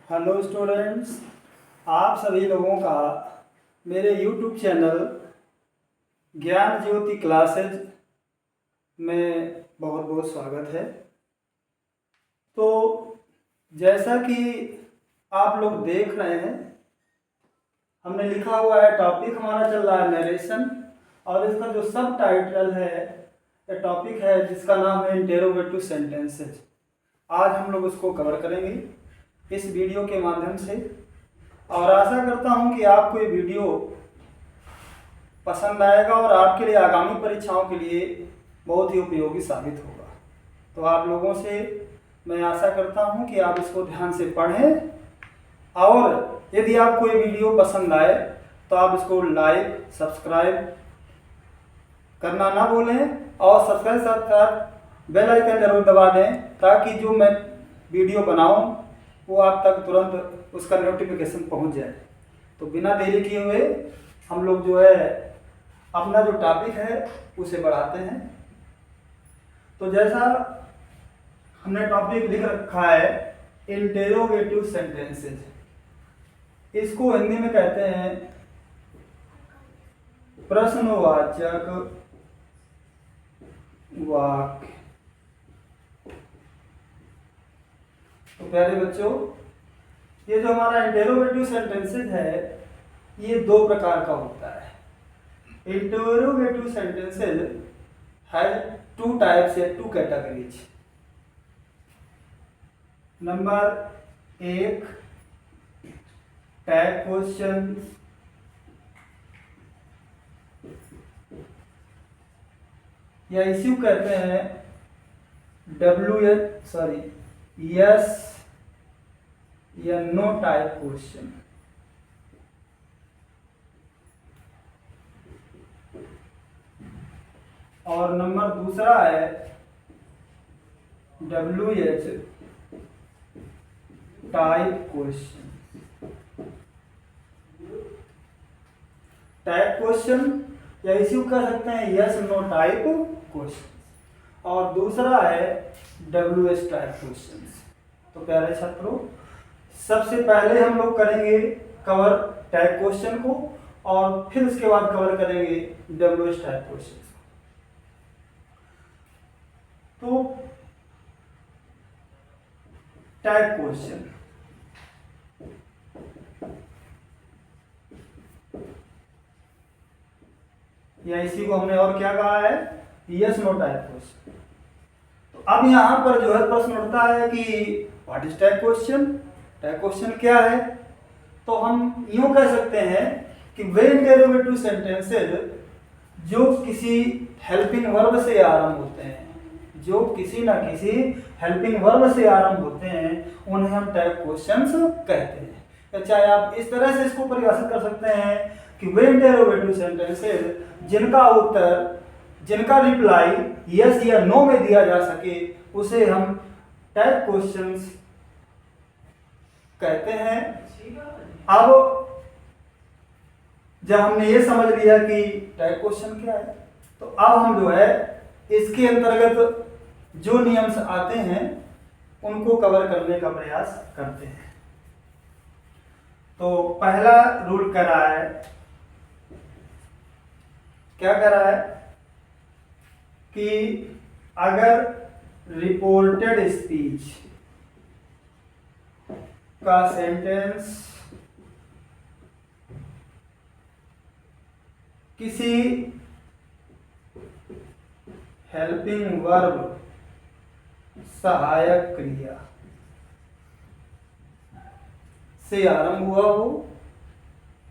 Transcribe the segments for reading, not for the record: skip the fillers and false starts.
Hello students, आप सभी लोगों का मेरे यूट्यूब चैनल ज्ञान ज्योति क्लासेज में बहुत बहुत स्वागत है। तो जैसा कि आप लोग देख रहे हैं, हमने लिखा हुआ है, टॉपिक हमारा चल रहा है नरेशन, और इसका जो सब टाइटल है, ये टॉपिक है जिसका नाम है इंटेरोगेटिव सेंटेंसेज। आज हम लोग उसको कवर करेंगे इस वीडियो के माध्यम से, और आशा करता हूं कि आपको ये वीडियो पसंद आएगा और आपके लिए आगामी परीक्षाओं के लिए बहुत ही उपयोगी साबित होगा। तो आप लोगों से मैं आशा करता हूं कि आप इसको ध्यान से पढ़ें, और यदि आपको ये वीडियो पसंद आए तो आप इसको लाइक सब्सक्राइब करना ना भूलें, और सब्सक्राइब साथ साथ बेल आइकन जरूर दबा दें, ताकि जो मैं वीडियो बनाऊं वो आप तक तुरंत उसका नोटिफिकेशन पहुंच जाए। तो बिना देरी किए हुए हम लोग जो है अपना जो टॉपिक है उसे बढ़ाते हैं। तो जैसा हमने टॉपिक लिख रखा है इंटेरोगेटिव सेंटेंसेज, इसको हिंदी में कहते हैं प्रश्नवाचक वाक्य। तो प्यारे बच्चों, ये जो हमारा इंटेरोगेटिव सेंटेंसेज है ये दो प्रकार का होता है। Interrogative sentences has two types या टू कैटेगरीज। नंबर एक, टैग क्वेश्चन, या इसी को कहते हैं यस या नो टाइप क्वेश्चन। और नंबर दूसरा है WH type question. Type question या इसी को कह सकते हैं यस नो टाइप क्वेश्चन, और दूसरा है WH टाइप क्वेश्चन। तो प्यारे छात्रों, सबसे पहले हम लोग करेंगे कवर टाइप क्वेश्चन को, और फिर उसके बाद कवर करेंगे WH टाइप क्वेश्चन। तो टाइप क्वेश्चन, या इसी को हमने और क्या कहा है, यस नो टाइप क्वेश्चन। तो अब यहां पर जो है प्रश्न उठता है कि what is type question, type question क्या है। तो हम यूं कह सकते हैं कि वे इंटेरोगेटिव सेंटेंसेज जो किसी हेल्पिंग वर्ब से आरंभ होते हैं, जो किसी ना किसी हेल्पिंग वर्ब से आरंभ होते हैं, उन्हें हम टाइप क्वेश्चंस कहते हैं। चाहे आप इस तरह से इसको परिभाषित कर सकते हैं कि वे इंटेरोगेटिव सेंटेंसेज जिनका रिप्लाई यस या नो में दिया जा सके, उसे हम टाइप क्वेश्चंस कहते हैं। अब जब हमने ये समझ लिया कि टाइप क्वेश्चन क्या है, तो अब हम जो है इसके अंतर्गत जो नियम्स आते हैं उनको कवर करने का प्रयास करते हैं। तो पहला रूल कह रहा है, क्या कह रहा है कि अगर रिपोर्टेड स्पीच का सेंटेंस किसी हेल्पिंग वर्ब सहायक क्रिया से आरंभ हुआ हो,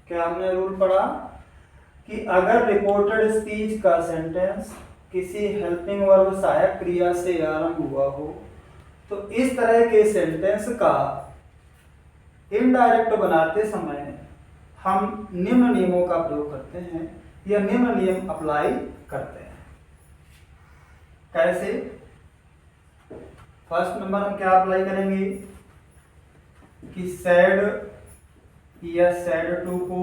क्या हमने रूल पढ़ा कि अगर रिपोर्टेड स्पीच का सेंटेंस किसी हेल्पिंग वर्ब सहायक क्रिया से आरंभ हुआ हो, तो इस तरह के सेंटेंस का इनडायरेक्ट बनाते समय हम निम्न नियमों का प्रयोग करते हैं, या निम्न नियम अप्लाई करते हैं। कैसे? फर्स्ट नंबर हम क्या अप्लाई करेंगे कि सैड या सैड टू को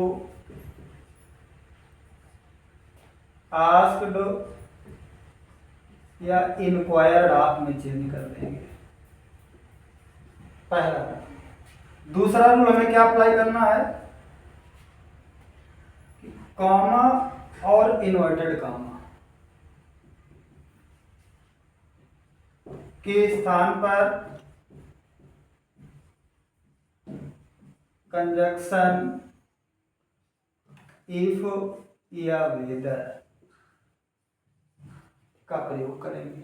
आस्क्ड या इंक्वायर्ड आप में चेंज कर देंगे। पहला दूसरा रूल हमें क्या अप्लाई करना है, कॉमा और इन्वर्टेड कॉमा के स्थान पर कंजक्शन इफ या वेदर का प्रयोग करेंगे।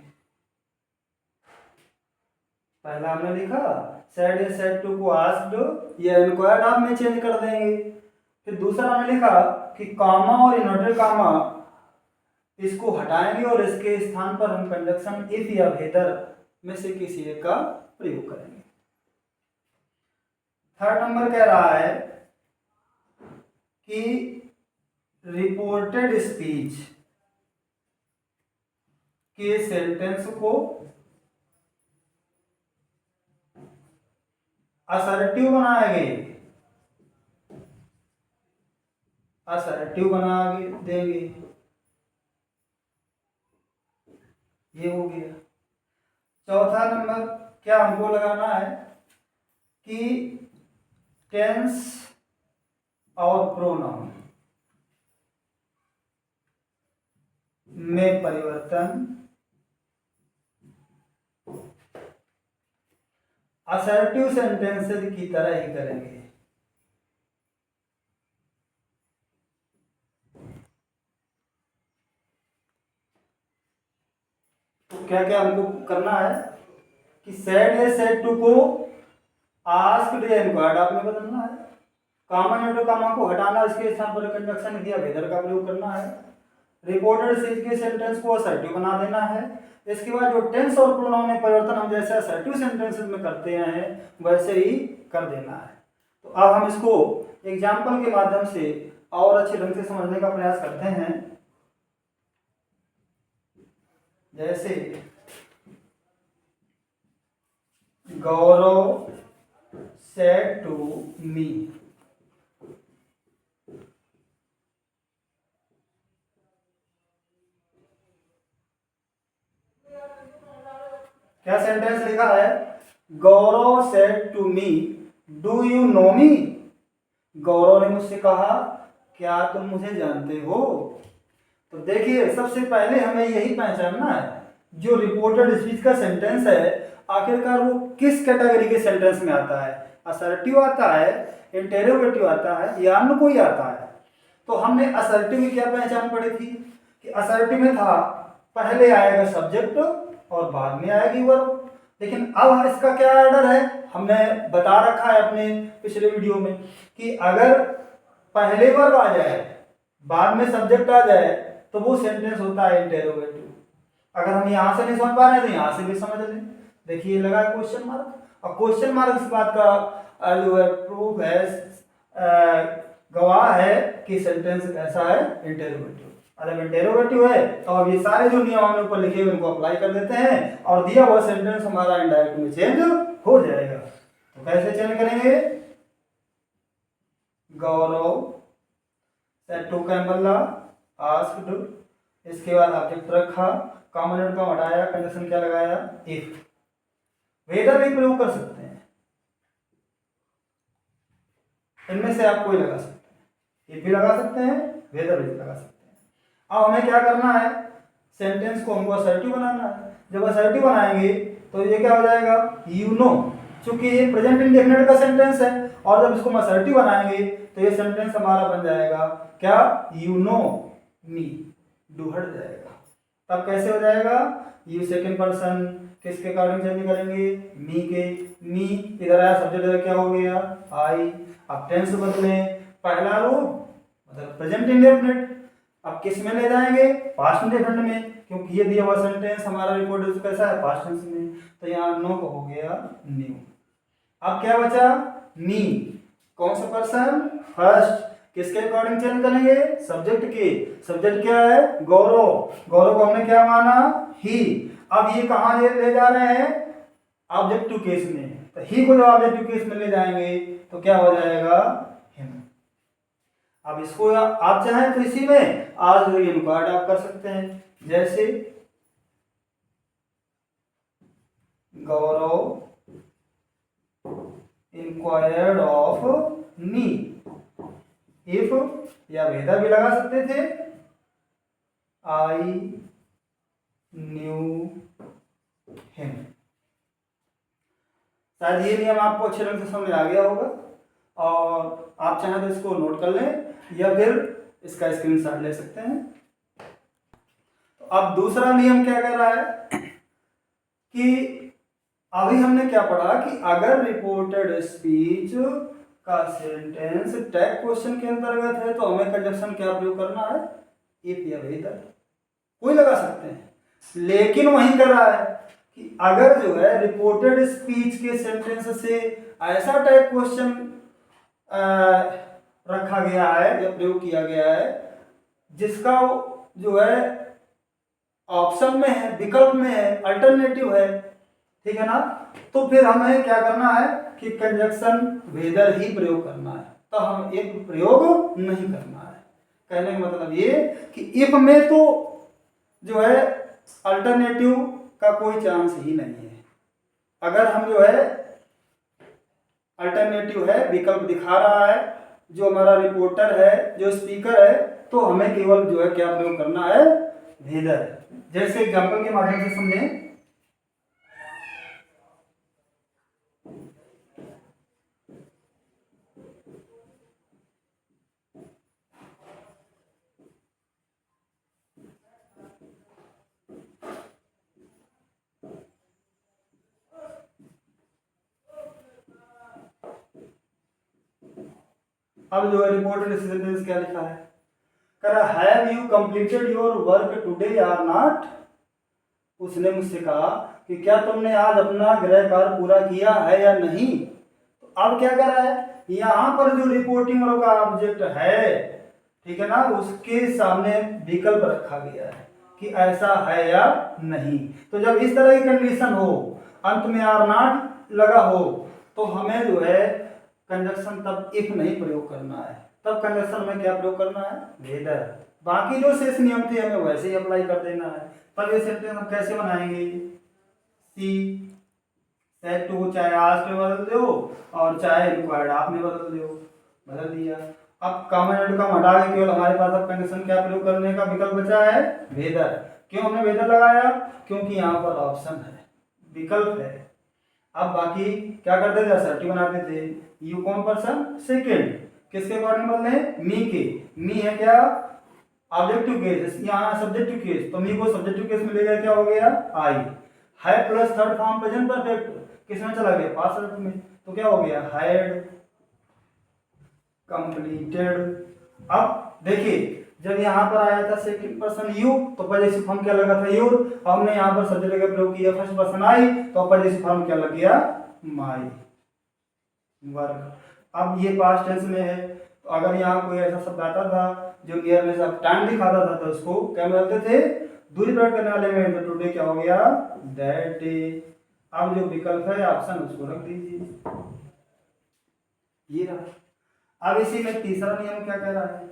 पहला हमने लिखा सेड या सेड टू को आस्क्ड या इंक्वायर्ड आप में चेंज कर देंगे। फिर दूसरा हमने लिखा कि कॉमा और इन्वर्टेड कॉमा इसको हटाएंगे और इसके स्थान पर हम कंजक्शन इफ या वेदर में से किसी एक का प्रयोग करेंगे। थर्ड नंबर कह रहा है कि रिपोर्टेड स्पीच के सेंटेंस को असर्टिव बनाएंगे, असर्टिव बना देंगे। ये हो गया। चौथा नंबर क्या हमको लगाना है कि टेंस और प्रोनाउन में परिवर्तन असर्टिव सेंटेंसेस की तरह ही करेंगे। तो क्या क्या हमको करना है कि सेड या सेड टू को आस्क्ड या इंक्वायर्ड आप में बदलना है, कॉमन और कॉमा को हटाना, इसके स्थान पर कंजक्शन या वेदर का प्रयोग करना है, रिपोर्टेड स्पीच के सेंटेंस को असर्टिव बना देना है। इसके बाद जो टेंस और प्रोनाउन में परिवर्तन हम जैसे असर्टिव सेंटेंसेस में करते हैं वैसे ही कर देना है। तो अब हम इसको एग्जाम्पल के माध्यम से और अच्छे ढंग से समझने का प्रयास करते हैं। जैसे गौरव सेड टू मी, क्या सेंटेंस लिखा है, Gaurav said to me do you know me, Gaurav ने मुझसे कहा क्या तुम मुझे जानते हो। तो देखिए सबसे पहले हमें यही पहचानना है जो रिपोर्टेड स्पीच का सेंटेंस है आखिरकार वो किस कैटेगरी के सेंटेंस में आता है, असर्टिव आता है, इंटेरोगेटिव आता है या अन्य कोई आता है। तो हमने असर्टिव की क्या पहचान पड़ी थी कि असर्टिव में था पहले आएगा सब्जेक्ट और बाद में आएगी वर्ब। लेकिन अब इसका क्या ऑर्डर है, हमने बता रखा है अपने पिछले वीडियो में कि अगर पहले वर्ब आ जाए बाद में सब्जेक्ट आ जाए तो वो सेंटेंस होता है इंटेरोगेटिव। अगर हम यहाँ से नहीं समझ पा रहे हैं तो यहाँ से भी समझ लें। देखिए लगा क्वेश्चन मार्क, और क्वेश्चन मार्क इस बात का जो है प्रूफ है, गवाह है कि सेंटेंस कैसा है, इंटेरोगेटिव। अगर इंटेरोगेटिव है तो अब ये सारे जो नियम हमने ऊपर लिखे हुए उनको अप्लाई कर देते हैं और दिया हुआ सेंटेंस हमारा इनडायरेक्ट में चेंज हो जाएगा। तो कैसे चेंज करेंगे, गौरव सेड टू कैम्बला आस्क्ड, इसके बाद ऑब्जेक्ट रखा, कॉमन एंड का हटाया, कंडीशन क्या लगाया, इफ। वेदर भी प्रयोग कर सकते हैं, इनमें से आप कोई लगा सकते हैं, इफ भी लगा सकते हैं, वेदर भी लगा सकते हैं। अब हमें क्या करना है, सेंटेंस को हमको असर्टिव बनाना है। जब असर्टिव बनाएंगे तो ये क्या हो जाएगा, यू नो, चूंकि ये प्रेजेंट इंडेफिनिट का सेंटेंस है और जब इसको हम असर्टिव बनाएंगे तो ये सेंटेंस हमारा बन जाएगा क्या, यू नो मी, डू हट जाएगा। तब कैसे हो जाएगा, यू सेकंड पर्सन किसके अकॉर्डिंग चेंज करेंगे, मी के, मी इधर आया सब्जेक्ट क्या हो गया, आई। अब टेंस बदले, पहला रूप मतलब प्रेजेंट इंडेफिनिट अब किस में ले जाएंगे, पास्ट इंडेफिनिट में, क्योंकि ये दिया हुआ सेंटेंस हमारा रिपोर्ट कैसा है, पास्ट टेंस में। तो यहाँ नो को हो गया न्यू। अब क्या बचा, मी, कौन सा पर्सन, फर्स्ट, किसके अकॉर्डिंग चेंज करेंगे, सब्जेक्ट के, सब्जेक्ट क्या है, गौरव, गौरव को हमने क्या माना, ही। अब ये कहाँ ले जा रहे हैं, ऑब्जेक्टिव केस में, तो ही को जब ऑब्जेक्टिव केस में ले जाएंगे तो क्या हो जाएगा, हिम। अब इसको आप चाहें तो इसी में आज इंक्वायर्ड आप कर सकते हैं। जैसे गौरव इंक्वायर्ड ऑफ मी। इफ या वेदर भी लगा सकते थे, आई न्यू हिम। शायद ये नियम आपको अच्छे ढंग से समझ आ गया होगा, और आप चाहें तो इसको नोट कर लें या फिर इसका स्क्रीनशॉट ले सकते हैं। तो अब दूसरा नियम क्या कह रहा है कि अभी हमने क्या पढ़ा कि अगर रिपोर्टेड स्पीच का सेंटेंस टैग क्वेश्चन के अंतर्गत है तो हमें कंजक्शन क्या प्रयोग करना है, इफ या वेदर, कोई लगा सकते हैं। लेकिन वही कर रहा है कि अगर जो है रिपोर्टेड स्पीच के सेंटेंस से ऐसा टाइप क्वेश्चन रखा गया है या प्रयोग किया गया है जिसका जो है ऑप्शन में है, विकल्प में है, अल्टरनेटिव है, ठीक है ना, तो फिर हमें क्या करना है कि कंजक्शन वेदर ही प्रयोग करना है, तो हम एक प्रयोग नहीं करना है। कहने का मतलब ये कि इफ में तो जो है अल्टरनेटिव का कोई चांस ही नहीं है। अगर हम जो है अल्टरनेटिव है, विकल्प दिखा रहा है जो हमारा रिपोर्टर है, जो स्पीकर है, तो हमें केवल जो है क्या प्रयोग करना है, वेदर। जैसे एग्जांपल के माध्यम से समझें, अब जो है रिपोर्टेड सेंटेंस क्या लिखा है, कह रहा have you completed your work today or not. उसने मुझसे कहा कि क्या तुमने आज अपना गृह कार्य पूरा किया है या नहीं। तो अब क्या कर रहा है, यहाँ पर जो रिपोर्टिंग का ऑब्जेक्ट है, ठीक है ना, उसके सामने विकल्प रखा गया है कि ऐसा है या नहीं। तो जब इस तरह की कंडीशन हो, अंत में आर नॉट लगा हो, तो हमें जो है कंजक्शन तब इफ नहीं प्रयोग करना है, तब कंजक्शन में क्या प्रयोग करना है, वेदर। बाकी जो शेष नियम थे हमें वैसे ही अप्लाई कर देना है। तब ये सेंटेंस हम कैसे बनाएंगे, सी सेट टू चाहे आज में बदल दो और चाहे रिक्वायर्ड आप में बदल दो, बदल दिया। अब कॉमन एंड कम हटा के केवल हमारे पास अब कंडीशन क्या प्रयोग करने का विकल्प बचा है, वेदर। क्यों हमने वेदर लगाया, क्योंकि यहाँ पर ऑप्शन है, विकल्प है। अब बाकी क्या करते थे, असर्टिव बनाते थे। यू कौन पर्सन, सेकेंड, किसके अकॉर्डिंग बदले, मी के। मी है क्या, ऑब्जेक्टिव केस, यहाँ सब्जेक्टिव केस, तो मी को सब्जेक्टिव केस मिलेगा, क्या हो गया, आई। है plus third form present perfect किसमें चला गया, पास्ट में, तो क्या हो गया, हैड कंप्लीटेड। अब देखिए जब यहाँ पर आया था सेकंड पर्सन यू, तो पॉजिटिव फॉर्म क्या लगा था, योर। हमने यहाँ पर सब्जेक्ट का प्रयोग किया फर्स्ट पर्सन आई, तो पॉजिटिव फॉर्म क्या लग गया, माई वर्क। अब ये पास्ट टेंस में है, तो अगर यहाँ कोई ऐसा शब्द आता था जो नियरनेस ऑफ टाइम दिखाता था, तो उसको क्या बोलते थे, दूरी प्रकट करने वाले में। तो टुडे क्या हो गया, दैट डे। अब जो विकल्प है ऑप्शन, उसको रख दीजिए, ये रहा। अब इसी में तीसरा नियम क्या कह रहा है,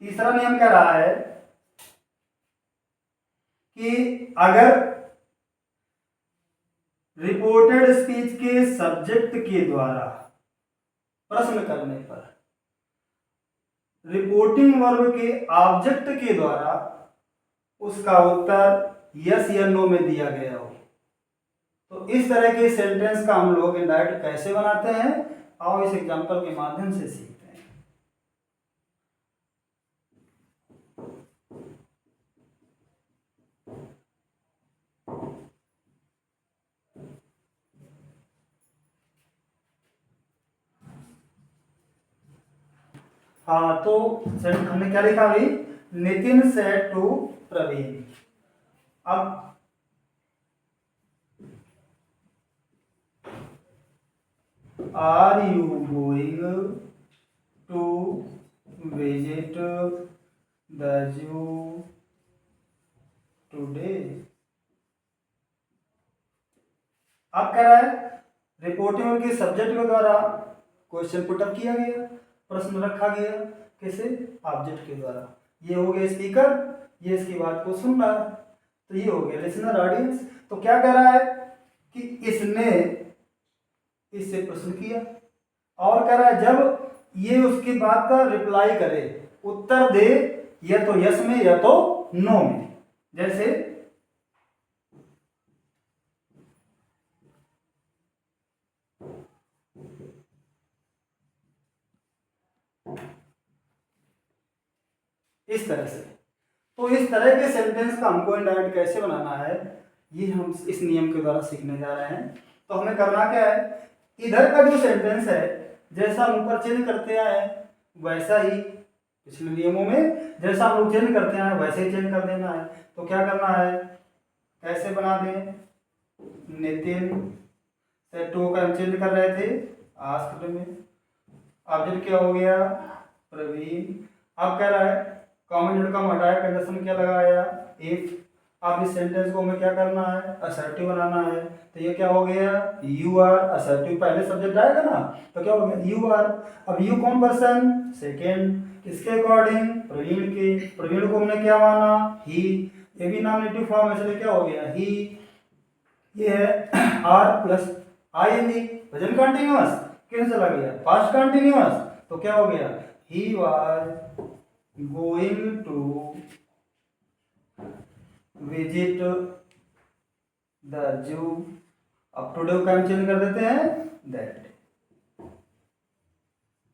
तीसरा नियम कह रहा है कि अगर रिपोर्टेड स्पीच के सब्जेक्ट के द्वारा प्रश्न करने पर रिपोर्टिंग वर्ब के ऑब्जेक्ट के द्वारा उसका उत्तर यस या नो में दिया गया हो, तो इस तरह के सेंटेंस का हम लोग इनडायरेक्ट कैसे बनाते हैं, आओ इस एग्जांपल के माध्यम से सीखते हैं। हाँ, तो हमने क्या लिखा अभी, नितिन सेड टू प्रवीण। अब are you going to visit the zoo today. अब कह रहा है रिपोर्टिंग के सब्जेक्ट के द्वारा क्वेश्चन पुटअप किया गया, प्रश्न रखा गया, कैसे, ऑब्जेक्ट के द्वारा। ये हो गया स्पीकर, ये इसकी बात को सुन रहा है, तो ये हो गया लिसनर ऑडियंस। तो क्या कह रहा है कि इसने इससे प्रश्न किया और कह रहा है जब ये उसकी बात का रिप्लाई करे, उत्तर दे या तो यस में या तो नो में। जैसे इस तरह से। तो इस तरह के सेंटेंस का हमको इंडायरेक्ट कैसे बनाना है, ये हम इस नियम के द्वारा सीखने जा रहे हैं। तो हमें करना क्या है, इधर का जो सेंटेंस है जैसा हम ऊपर चेंज करते आए वैसा ही पिछले नियमों में जैसा हम लोग चेंज करते हैं वैसे ही चेंज कर देना है। तो क्या करना है, कैसे बना दें, नितिन से टू का हम चेंज कर रहे थे आस्क्ड में, ऑब्जेक्ट क्या हो गया प्रवीण। अब कह रहा है कॉमन यूनिट का हम हटाया, कंडीशन क्या लगाया इफ। अब इस सेंटेंस को हमें क्या करना है, असर्टिव बनाना है। तो ये क्या हो गया यू आर, असर्टिव पहले सब्जेक्ट आएगा ना, तो क्या हो गया यू आर। अब यू कौन पर्सन, सेकेंड, किसके अकॉर्डिंग, प्रवीण के। प्रवीण को हमने क्या माना ही, ये भी नॉमिनेटिव फॉर्म है इसलिए क्या हो गया ही। ये है are plus I N G, present continuous किन चला गया पास्ट कंटीन्यूअस, तो क्या हो गया he was going to visit the zoo. अब टुडे का हम चेंज कर देते हैं दैट,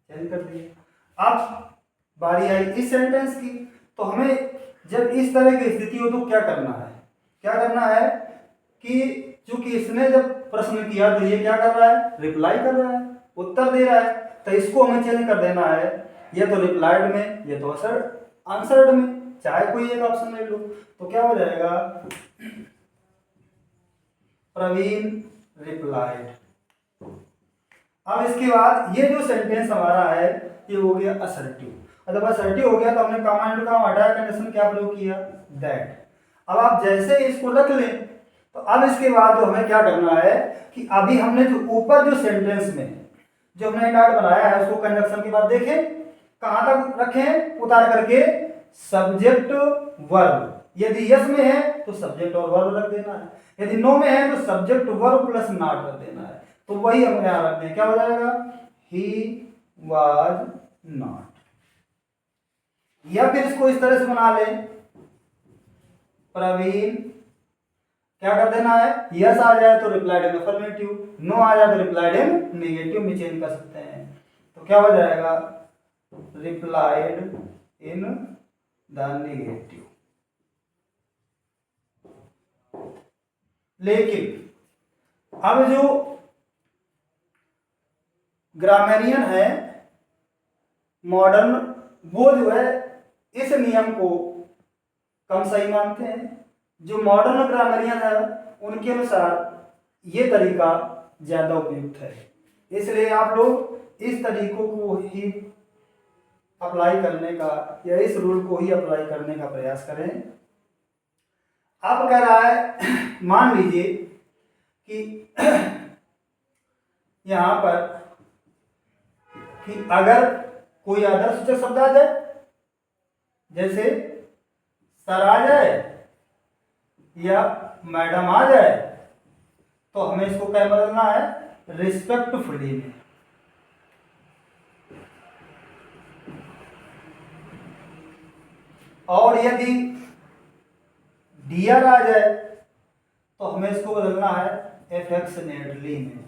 चेंज कर दिया। अब बारी आई इस सेंटेंस की। तो हमें जब इस तरह की स्थिति हो तो क्या करना है, क्या करना है कि चूंकि इसने जब प्रश्न किया तो ये क्या कर रहा है, रिप्लाई कर रहा है, उत्तर दे रहा है। तो इसको हमें चेंज कर देना है, या तो रिप्लाइड में या तो आंसर्ड में, चाहे कोई एक ऑप्शन ले लो। तो क्या हो जाएगा प्रवीण रिप्लाइड। अब इसके बाद ये जो सेंटेंस हमारा है ये हो गया असर्टिव। जब असर्टिव हो गया तो हमने कमांड का हटाया, कंडीशन क्या प्रयोग किया दैट। अब आप जैसे इसको रख लें तो अब इसके बाद जो हमें क्या करना है कि अभी हमने जो ऊपर जो सेंटेंस में जो हमने डाट बनाया है उसको कंजक्शन के बाद देखें कहां तक रखें, उतार करके सब्जेक्ट वर्ब। यदि यस में है तो सब्जेक्ट और वर्ब रख देना है, यदि नो में है तो सब्जेक्ट वर्ब प्लस नॉट रख देना है। तो वही हम यहां रखते हैं, क्या हो जाएगा ही वाज नॉट। या फिर इसको इस तरह से बना लें प्रवीण क्या कर देना है, यस आ जाए तो रिप्लाइड इन अफर्मेटिव, नो आ जाए तो रिप्लाइड इन नेगेटिव में चेंज कर सकते हैं। तो क्या हो जाएगा रिप्लाइड इन द नेगेटिव। लेकिन अब जो ग्रामेरियन है मॉडर्न वो जो है इस नियम को कम सही मानते हैं। जो मॉडर्न ग्रामेरियन है उनके अनुसार ये तरीका ज्यादा उपयुक्त है, इसलिए आप लोग इस तरीकों को ही अप्लाई करने का या इस रूल को ही अप्लाई करने का प्रयास करें। अब कह रहा है मान लीजिए कि यहां पर कि अगर कोई आदर्श शब्द आ जाए जैसे सर आ जाए या मैडम आ जाए तो हमें इसको क्या बदलना है रिस्पेक्टफुली में। और यदि डियर आ जाए तो हमें इसको बदलना है एफेक्शनेटली में।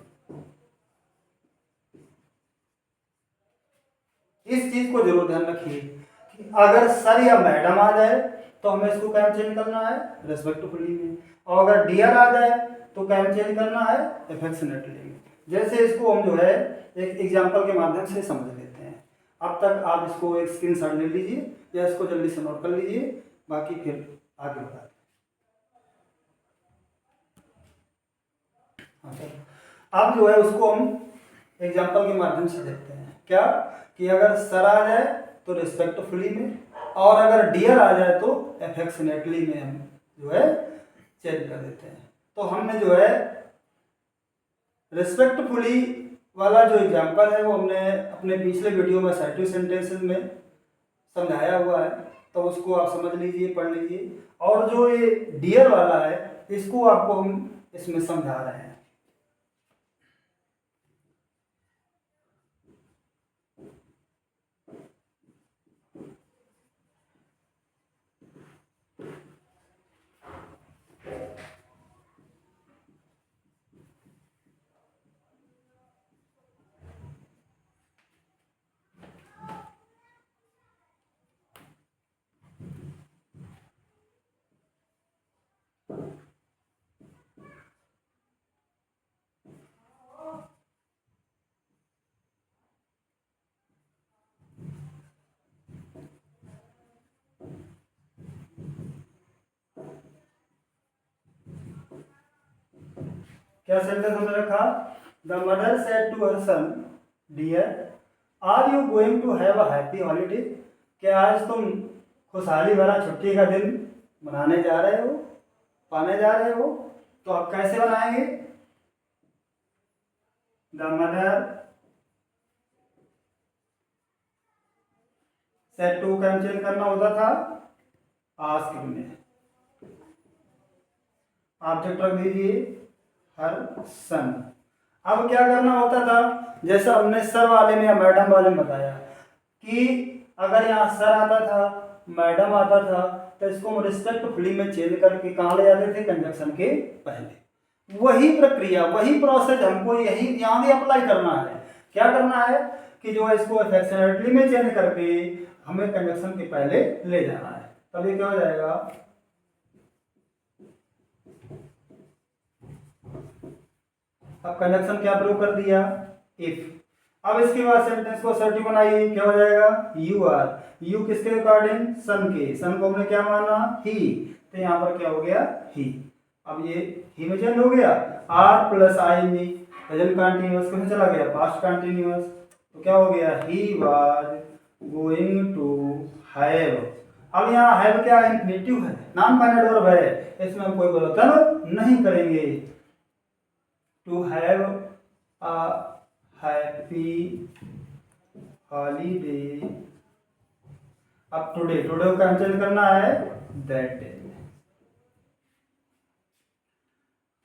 इस चीज को जरूर ध्यान रखिए कि अगर सर या मैडम आ जाए तो हमें इसको क्या चेंज करना है रेस्पेक्टफुली में, और अगर डियर आ जाए तो क्या चेंज करना है एफेक्शनेटली में। जैसे इसको हम जो है एक एग्जांपल के माध्यम से समझ लेते हैं। अब तक आप इसको एक स्क्रीनशॉट ले लीजिए या इसको जल्दी से नोट कर लीजिए, बाकी फिर आगे बताते हैं। हाँ सर, अब जो है उसको हम एग्जांपल के माध्यम से देखते हैं। क्या कि अगर सर आ जाए तो रिस्पेक्टफुली में, और अगर डियर आ जाए तो एफेक्शनेटली में हम जो है चेंज कर देते हैं। तो हमने जो है रिस्पेक्टफुली वाला जो एग्जांपल है वो हमने अपने पिछले वीडियो में असर्टिव सेंटेंसेस में समझाया हुआ है, तो उसको आप समझ लीजिए, पढ़ लीजिए। और जो ये डियर वाला है इसको आपको हम इसमें समझा रहे हैं। क्या सेंटेंस हमने रखा? The mother said to her son, dear are you going to have a happy holiday? क्या आज तुम खुशहाली भरा छुट्टी का दिन मनाने जा रहे हो, पाने जा रहे हो? तो आप कैसे बनाएंगे? द मदर सेड टू का चेंज करना होता था आस्क्ड में, ऑब्जेक्ट रख दीजिए हर सन। अब क्या करना होता था, जैसा हमने सर वाले में या मैडम वाले में बताया कि अगर यहाँ सर आता था, मैडम आता था, तो इसको हम रिस्पेक्टफुली में चेंज करके कहाँ ले जाते थे? कंजक्शन के पहले। वही प्रक्रिया, वही प्रोसेस हमको यही यहाँ भी अप्लाई करना है। क्या करना है कि जो है इसको अफेक्शनेटली में चेंज करके हमें कंजक्शन के पहले ले जाना है। तब ये क्या हो जाएगा? अब कंजक्शन क्या प्रयोग कर दिया? इफ। अब इसके बाद सेंटेंस को असर्टिव बनाइए, क्या हो जाएगा? You are. यू किसके अकॉर्डिंग? सन के। सन को हमने क्या माना? ही। तो यहाँ पर क्या हो गया? ही। अब ये ही में चेंज हो गया, आर प्लस आई में प्रेजेंट कंटीन्यूअस कहाँ चला गया? Past continuous. तो क्या हो गया? He was going to have. अब यहाँ हैव क्या? इंफिनिटिव है, नॉन फाइनाइट वर्ब है, इसमें हम कोई परिवर्तन नहीं करेंगे। To have a happy holiday. अब टुडे, टुडे का चेंज करना है दैट डे।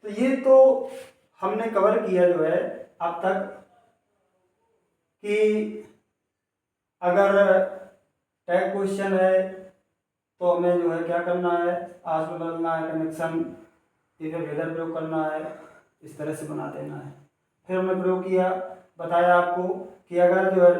तो ये तो हमने कवर किया जो है अब तक कि अगर टैग क्वेश्चन है तो हमें जो है क्या करना है? आज में बदलना है, कनेक्शन इधर इधर प्रयोग करना है, इस तरह से बना देना है। फिर हमने प्रयोग किया, बताया आपको कि अगर जो है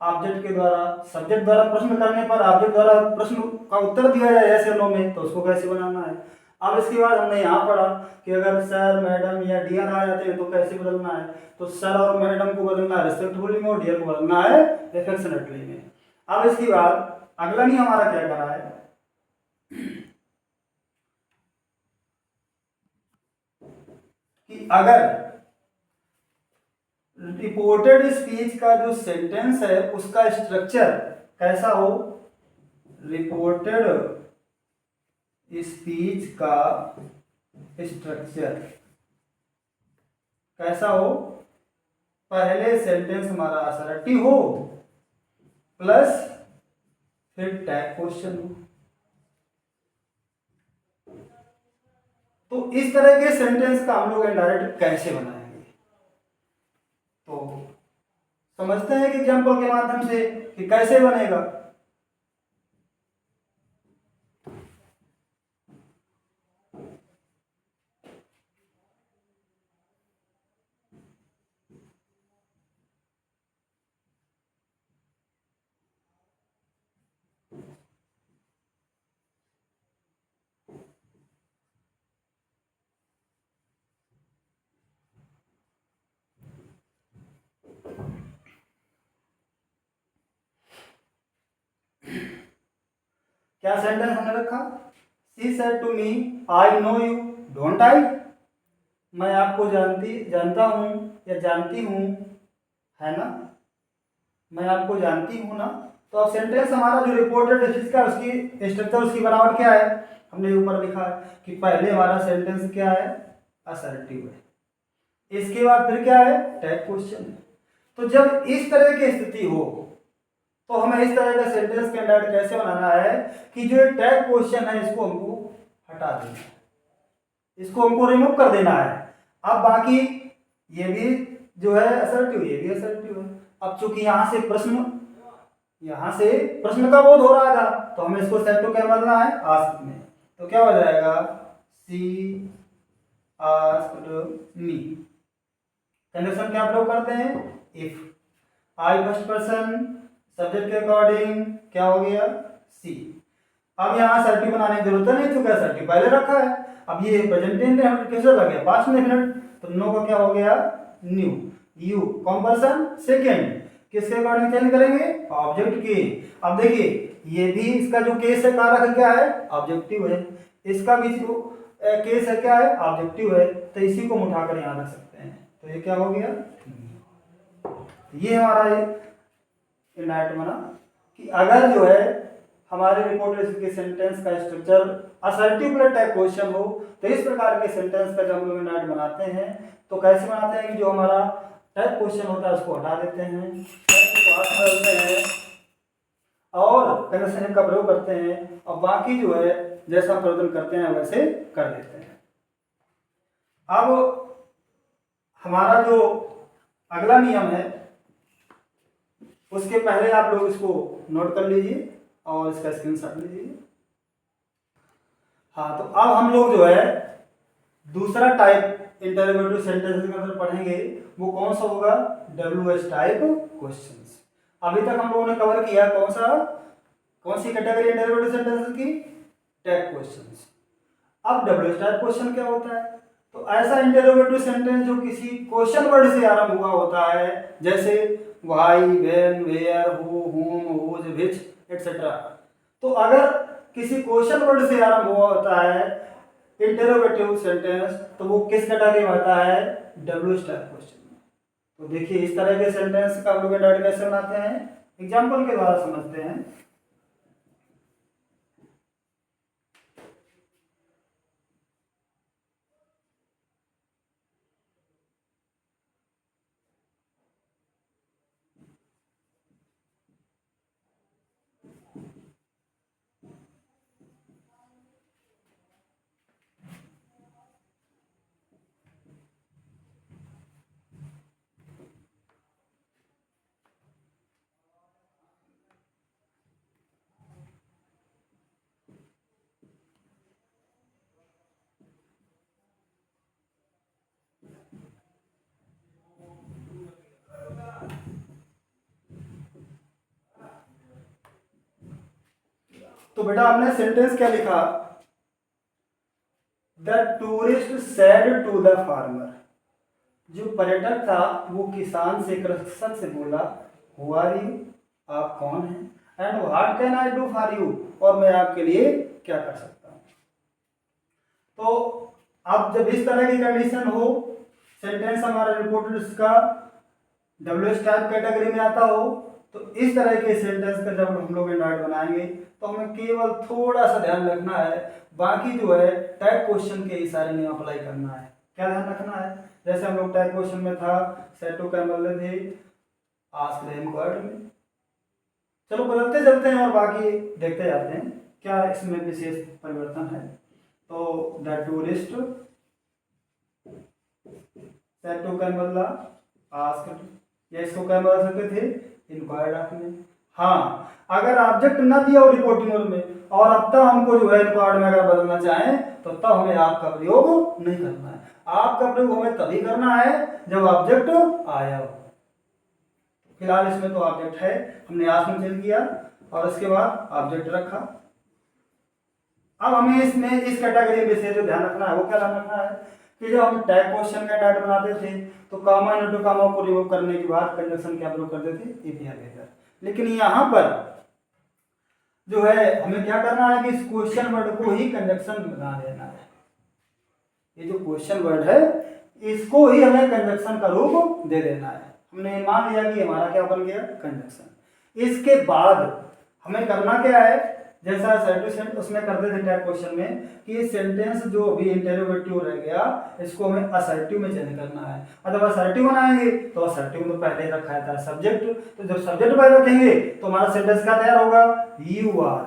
ऑब्जेक्ट के द्वारा सब्जेक्ट द्वारा प्रश्न करने पर ऑब्जेक्ट द्वारा प्रश्न का उत्तर दिया जाए यस या नो में, तो उसको कैसे बनाना है। अब इसके बाद हमने यहाँ पढ़ा कि अगर सर, मैडम या डियर आ जाते हैं तो कैसे बदलना है। तो सर और मैडम को बदलना है रिस्पेक्टफुली में और डियर को बदलना है अफेक्शनेटली में। अब इसके बाद अगला नहीं हमारा क्या करा है कि अगर रिपोर्टेड स्पीच का जो सेंटेंस है उसका स्ट्रक्चर कैसा हो? रिपोर्टेड स्पीच का स्ट्रक्चर कैसा हो? पहले सेंटेंस हमारा असर्टिव हो प्लस फिर टैग क्वेश्चन हो। तो इस तरह के सेंटेंस का हम लोग इनडायरेक्ट कैसे बनाएंगे? तो समझते हैं कि एग्जाम्पल के माध्यम से कि कैसे बनेगा। क्या सेंटेंस हमने रखा? She said to me I know you don't I. मैं आपको जानता हूँ या जानती हूँ, है ना? मैं आपको जानती हूँ ना। तो अब सेंटेंस हमारा जो रिपोर्टेड स्पीच का उसकी स्ट्रक्चर, उसकी बनावट क्या है? हमने ऊपर लिखा है कि पहले हमारा सेंटेंस क्या है? असर्टिव है। इसके बाद फिर क्या है? टैग क्वेश्चन है। तो जब इस तरह की स्थिति हो तो हमें इस तरह का सेंटेंस के अंदर कैसे बनाना है कि जो टैग क्वेश्चन है इसको हमको हटा देना है, इसको हमको रिमूव कर देना है। अब बाकी ये भी जो है असर्टिव, ये भी असर्टिव है। अब चूंकि यहाँ से प्रश्न का बोध हो रहा था तो हमें इसको सेट टू क्या बदलना है? आस्क्ड में। तो क्या हो जाएगा? She asked me. कंडीशन क्या प्रयोग करते हैं? If. I first person, subject के अकॉर्डिंग क्या हो गया? सी। अब यहाँ सर्टिव बनाने की जरूरत नहीं, चुका है सर्टिव पहले रखा है। अब ये प्रेजेंट टेंस कैसे लग गया? Past definite. तो नो का क्या हो गया? न्यू। यू कौन पर्सन? सेकेंड। किसके अकॉर्डिंग चेंज करेंगे? ऑब्जेक्ट के। अब देखिए ये भी इसका जो केस है कारक क्या है? ऑब्जेक्टिव है। इसका भी जो केस है क्या है, ऑब्जेक्टिव है, तो इसी को हम उठाकर यहाँ रख सकते हैं। तो ये क्या हो गया, ये हमारा इनडायरेक्ट बना कि अगर जो है हमारे रिपोर्ट के सेंटेंस का स्ट्रक्चर असर्टिव टाइप क्वेश्चन हो, तो इस प्रकार के सेंटेंस का जब हम लोग इनडायरेक्ट बनाते हैं तो कैसे बनाते हैं कि जो हमारा टाइप क्वेश्चन होता है उसको हटा देते हैं, और कंजक्शन का प्रयोग करते हैं, और बाकी जो है जैसा परिवर्तन करते हैं वैसे कर देते हैं। अब हमारा जो अगला नियम है उसके पहले आप लोग इसको नोट कर लीजिए और इसका स्क्रीनशॉट लीजिए। हाँ, तो अब हम लोग जो है दूसरा टाइप इंटरोगेटिव सेंटेंस के अंदर पढ़ेंगे, वो कौन सा होगा, WH टाइप क्वेश्चंस। अभी तक हम लोगों ने कवर किया कौन सी कैटेगरी इंटरोगेटिव सेंटेंस की, टाइप क्वेश्चंस। अब WH टाइप क्वेश्चन क्या होता है, तो ऐसा इंटरोगेटिव सेंटेंस जो किसी क्वेश्चन वर्ड से आरंभ हुआ होता है, जैसे why, when, where, who, whom, whose, which etcetera. तो अगर किसी क्वेश्चन वर्ड से आरंभ हुआ होता है इंटरोगेटिव सेंटेंस, तो वो किस कैटेगरी में आता है, WH टाइप क्वेश्चन। तो देखिए इस तरह के सेंटेंस का हम लोग इंडायरेक्ट कैसे बनाते हैं, एग्जांपल के द्वारा समझते हैं। तो बेटा आपने सेंटेंस क्या लिखा, the tourist said to the farmer. जो पर्यटक था वो किसान से, कृषक से बोला, हु आर यू, आप कौन हैं, and what can I do for you, और मैं आपके लिए क्या कर सकता हूँ। तो अब जब इस तरह की कंडीशन हो, सेंटेंस हमारा रिपोर्टेड का WH टाइप कैटेगरी में आता हो, तो इस तरह के सेंटेंस का जब हम लोग इंडायरेक्ट बनाएंगे तो हमें केवल थोड़ा सा ध्यान रखना है, बाकी जो है टाइप क्वेश्चन के ही सारे नियम अप्लाई करना है। क्या ध्यान रखना है, जैसे हम लोग टाइप क्वेश्चन में था सेड टू कैमल थे, आस्क देम क्वाड में। चलो बदलते चलते हैं और बाकी देखते जाते हैं क्या इसमें विशेष परिवर्तन है। तो the tourist said to camel ask, या इसको क्या बता सकते थे, इंक्वायर्ड आपने। हाँ, अगर ऑब्जेक्ट ना दिया हो रिपोर्टिंग में और अब तक हमको जो है इंक्वायर्ड में अगर बदलना चाहें तो तब हमें आपका प्रयोग नहीं करना है। आपका प्रयोग हमें तभी करना है जब ऑब्जेक्ट आया हो। फिलहाल इसमें तो ऑब्जेक्ट है, हमने आस्क में चेंज किया और इसके बाद ऑब्जेक्ट रखा। अब हमें इसमें इस कैटेगरी में से जो ध्यान रखना है वो क्या ध्यान रखना है कि जब हम टैग क्वेश्चन का डाटा बनाते थे तो कामा इंटू कामा को रिमूव करने के बाद कंजक्शन क्या प्रयोग करते थे, एपीआर लेकर। लेकिन यहाँ पर जो है हमें क्या करना है कि इस क्वेश्चन वर्ड को ही कंजक्शन बना देना है। ये जो क्वेश्चन वर्ड है इसको ही हमें कंजक्शन का रूप दे देना है। हमने मान लिया कि हमारा क्या बन गया, कंजक्शन। इसके बाद हमें करना क्या है, जैसा सर्टिफिकेट उसमें करते थे टैग क्वेश्चन में कि ये सेंटेंस जो अभी इंटरोगेटिव रह गया इसको हमें असर्टिव में चेंज करना है। अगर असर्टिव बनाएंगे तो असर्टिव में पहले ही रखा था सब्जेक्ट, तो जब सब्जेक्ट पहले रखेंगे तो हमारा सेंटेंस क्या तैयार होगा, यू आर।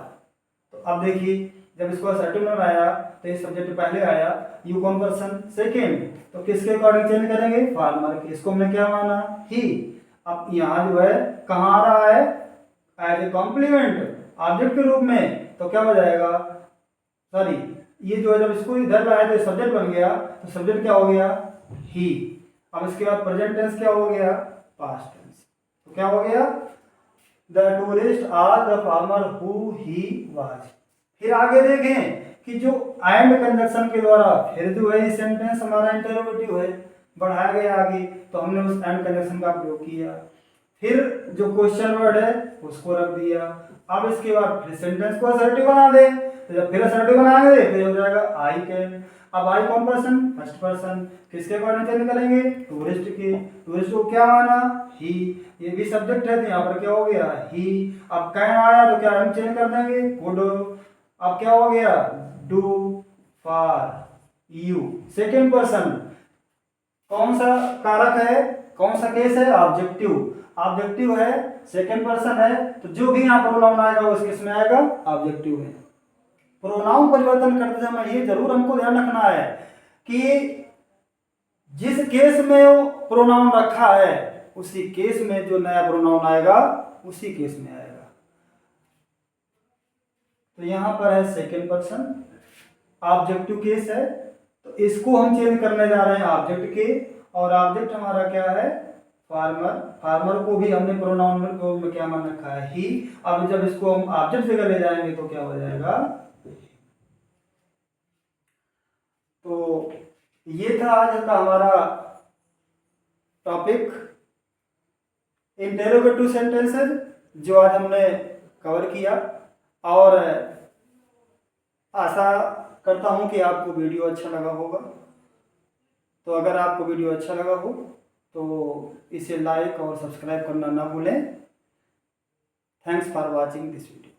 तो अब देखिए जब इसको असर्टिव में बनाया तो ये सब्जेक्ट पहले आया, यू कौन पर्सन सेकेंड, तो किसके अकॉर्डिंग चेंज करेंगे, फार्मर के। इसको हमने क्या माना, ही। अब यहाँ जो है कहाँ आ रहा है, एज ए कॉम्प्लीमेंट ऑब्जेक्ट के रूप में, तो क्या हो जाएगा, सॉरी ये जो है जब इसको इधर लाया तो सब्जेक्ट बन गया, तो सब्जेक्ट क्या हो गया, ही। अब इसके बाद प्रेजेंट टेंस क्या हो गया, पास्ट टेंस। तो क्या हो गया, the tourist or the farmer who he was. फिर आगे देखें कि जो एंड कंजक्शन के द्वारा फिर जो है सेंटेंस हमारा इंटरोगेटिव है, बढ़ाया गया आगे, तो हमने उस एंड कंजक्शन का प्रयोग किया। फिर जो क्वेश्चन वर्ड है उसको रख दिया। अब इसके बाद फिर सेंटेंस को असर्टिव बना दें, तो जब फिर असर्टिव बनाएंगे तो ये हो जाएगा आई कैन। अब आई कौन पर्सन, फर्स्ट पर्सन, किसके अकॉर्डिंग चेंज करेंगे, टूरिस्ट की। टूरिस्ट को क्या माना, ही, ये भी सब्जेक्ट है तो यहाँ पर क्या हो गया, ही। अब कैन आया तो क्या हम चेंज कर देंगे, कुड। अब क्या हो गया, do for you. Second person कौन सा कारक है, कौन सा केस है, ऑब्जेक्टिव। ऑब्जेक्टिव है, सेकेंड पर्सन है, तो जो भी यहाँ प्रोनाउन आएगा वो किस में आएगा, ऑब्जेक्टिव में। प्रोनाउन परिवर्तन करते समय ये जरूर हमको ध्यान रखना है कि जिस केस में वो प्रोनाउन रखा है उसी केस में जो नया प्रोनाउन आएगा उसी केस में आएगा। तो यहां पर है सेकेंड पर्सन, ऑब्जेक्टिव केस है, तो इसको हम चेंज करने जा रहे हैं ऑब्जेक्ट के। और ऑब्जेक्ट हमारा क्या है, फार्मर। फार्मर को भी हमने प्रोनाउन में क्या मान रखा है, ही। अब जब इसको हम ऑब्जेक्ट जगह ले जाएंगे तो क्या हो जाएगा। तो ये था आज का हमारा टॉपिक इंटेरोगेटिव सेंटेंसेस जो आज हमने कवर किया। और आशा करता हूं कि आपको वीडियो अच्छा लगा होगा। तो अगर आपको वीडियो अच्छा लगा हो तो इसे लाइक और सब्सक्राइब करना ना भूलें। Thanks for watching this video.